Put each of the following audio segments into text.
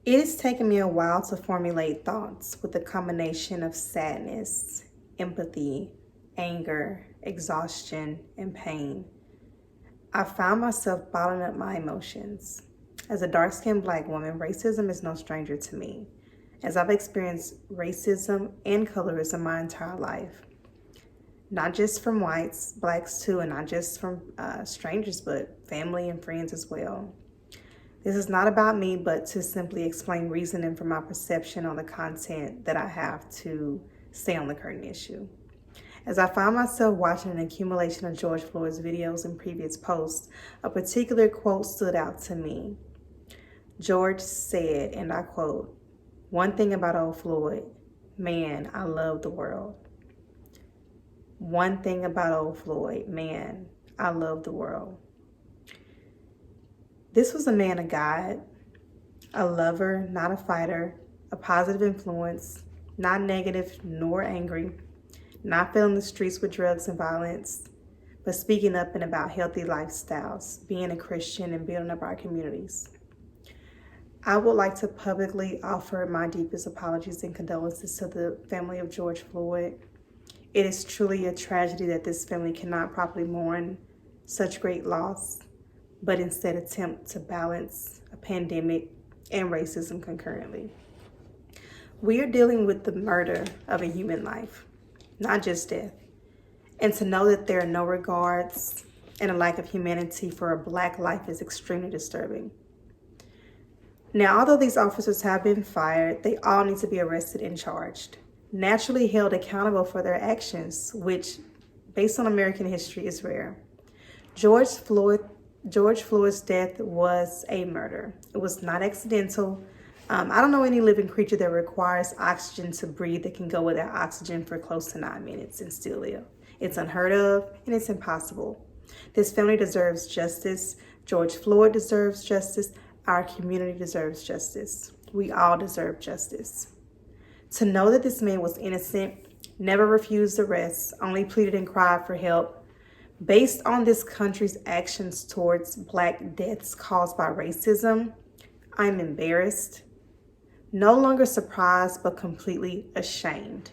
It has taken me a while to formulate thoughts with a combination of sadness, empathy, anger, exhaustion, and pain. I found myself bottling up my emotions. As a dark-skinned Black woman, racism is no stranger to me, as I've experienced racism and colorism my entire life. Not just from whites, Blacks too, and not just from strangers, but family and friends as well. This is not about me, but to simply explain reasoning for my perception on the content that I have to say on the current issue. As I found myself watching an accumulation of George Floyd's videos and previous posts, a particular quote stood out to me. George said, and I quote, "One thing about old Floyd, man, I love the world." One thing about old Floyd, man, I love the world. This was a man of God, a lover, not a fighter, a positive influence, not negative nor angry, not filling the streets with drugs and violence, but speaking up and about healthy lifestyles, being a Christian and building up our communities. I would like to publicly offer my deepest apologies and condolences to the family of George Floyd. It is truly a tragedy that this family cannot properly mourn such great loss, but instead attempt to balance a pandemic and racism concurrently. We are dealing with the murder of a human life, not just death. And to know that there are no regards and a lack of humanity for a Black life is extremely disturbing. Now, although these officers have been fired, they all need to be arrested and charged, naturally held accountable for their actions, which, based on American history, is rare. George Floyd's death was a murder. It was not accidental. I don't know any living creature that requires oxygen to breathe that can go without oxygen for close to 9 minutes and still live. It's unheard of and it's impossible. This family deserves justice. George Floyd deserves justice. Our community deserves justice. We all deserve justice. To know that this man was innocent, never refused arrest, only pleaded and cried for help, based on this country's actions towards Black deaths caused by racism, I'm embarrassed, no longer surprised, but completely ashamed.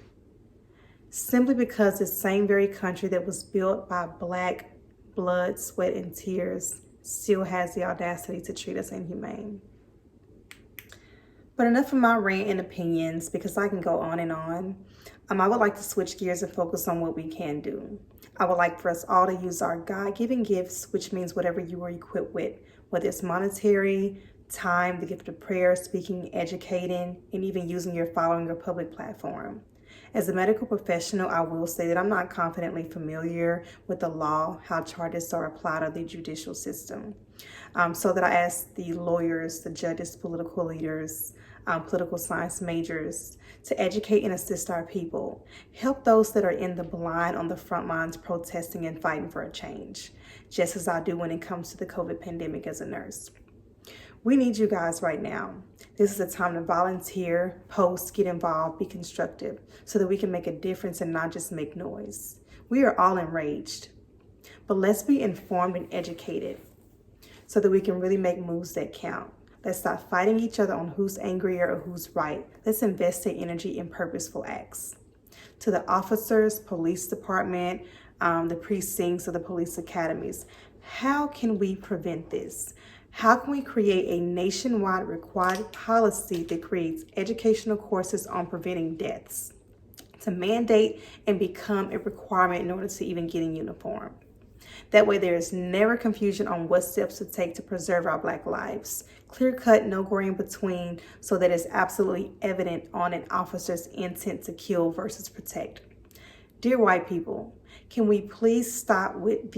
Simply because this same very country that was built by Black blood, sweat, and tears still has the audacity to treat us inhumane. But enough of my rant and opinions, because I can go on and on. I would like to switch gears and focus on what we can do. I would like for us all to use our God-given gifts, which means whatever you are equipped with, whether it's monetary, time, the gift of prayer, speaking, educating, and even using your following or public platform. As a medical professional, I will say that I'm not confidently familiar with the law, how charges are applied to the judicial system. So that I asked the lawyers, the judges, political leaders, political science majors to educate and assist our people. Help those that are in the blind on the front lines protesting and fighting for a change, just as I do when it comes to the COVID pandemic as a nurse. We need you guys right now. This is a time to volunteer, post, get involved, be constructive, so that we can make a difference and not just make noise. We are all enraged, but let's be informed and educated so that we can really make moves that count. Let's stop fighting each other on who's angrier or who's right. Let's invest the energy in purposeful acts. To the officers, police department, the precincts of the police academies, how can we prevent this? How can we create a nationwide required policy that creates educational courses on preventing deaths to mandate and become a requirement in order to even get in uniform? That way there is never confusion on what steps to take to preserve our Black lives. Clear cut, no gray in between, so that it's absolutely evident on an officer's intent to kill versus protect. Dear white people, can we please stop with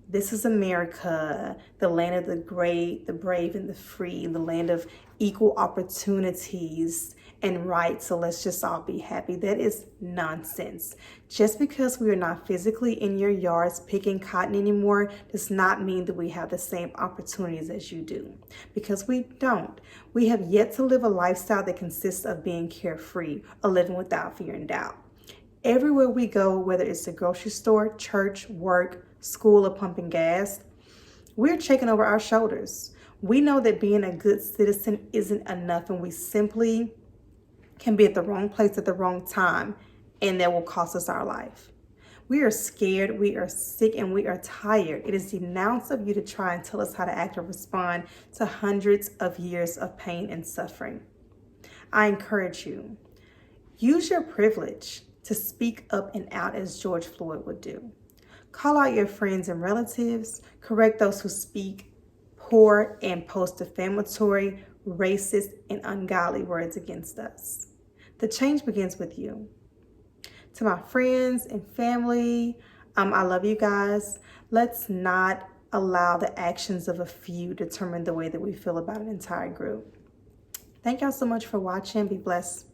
this is America, the land of the great, the brave, and the free, the land of equal opportunities and rights, so let's just all be happy. That is nonsense. Just because we are not physically in your yards picking cotton anymore does not mean that we have the same opportunities as you do, because we don't. We have yet to live a lifestyle that consists of being carefree or living without fear and doubt. Everywhere we go, whether it's the grocery store, church, work, school, or pumping gas, we're checking over our shoulders. We know that being a good citizen isn't enough, and we simply can be at the wrong place at the wrong time, and that will cost us our life. We are scared, we are sick, and we are tired. It is denounced of you to try and tell us how to act or respond to hundreds of years of pain and suffering. I encourage you, use your privilege to speak up and out as George Floyd would do. Call out your friends and relatives, correct those who speak poor and post defamatory, racist, and ungodly words against us. The change begins with you. To my friends and family, I love you guys. Let's not allow the actions of a few determine the way that we feel about an entire group. Thank y'all so much for watching. Be blessed.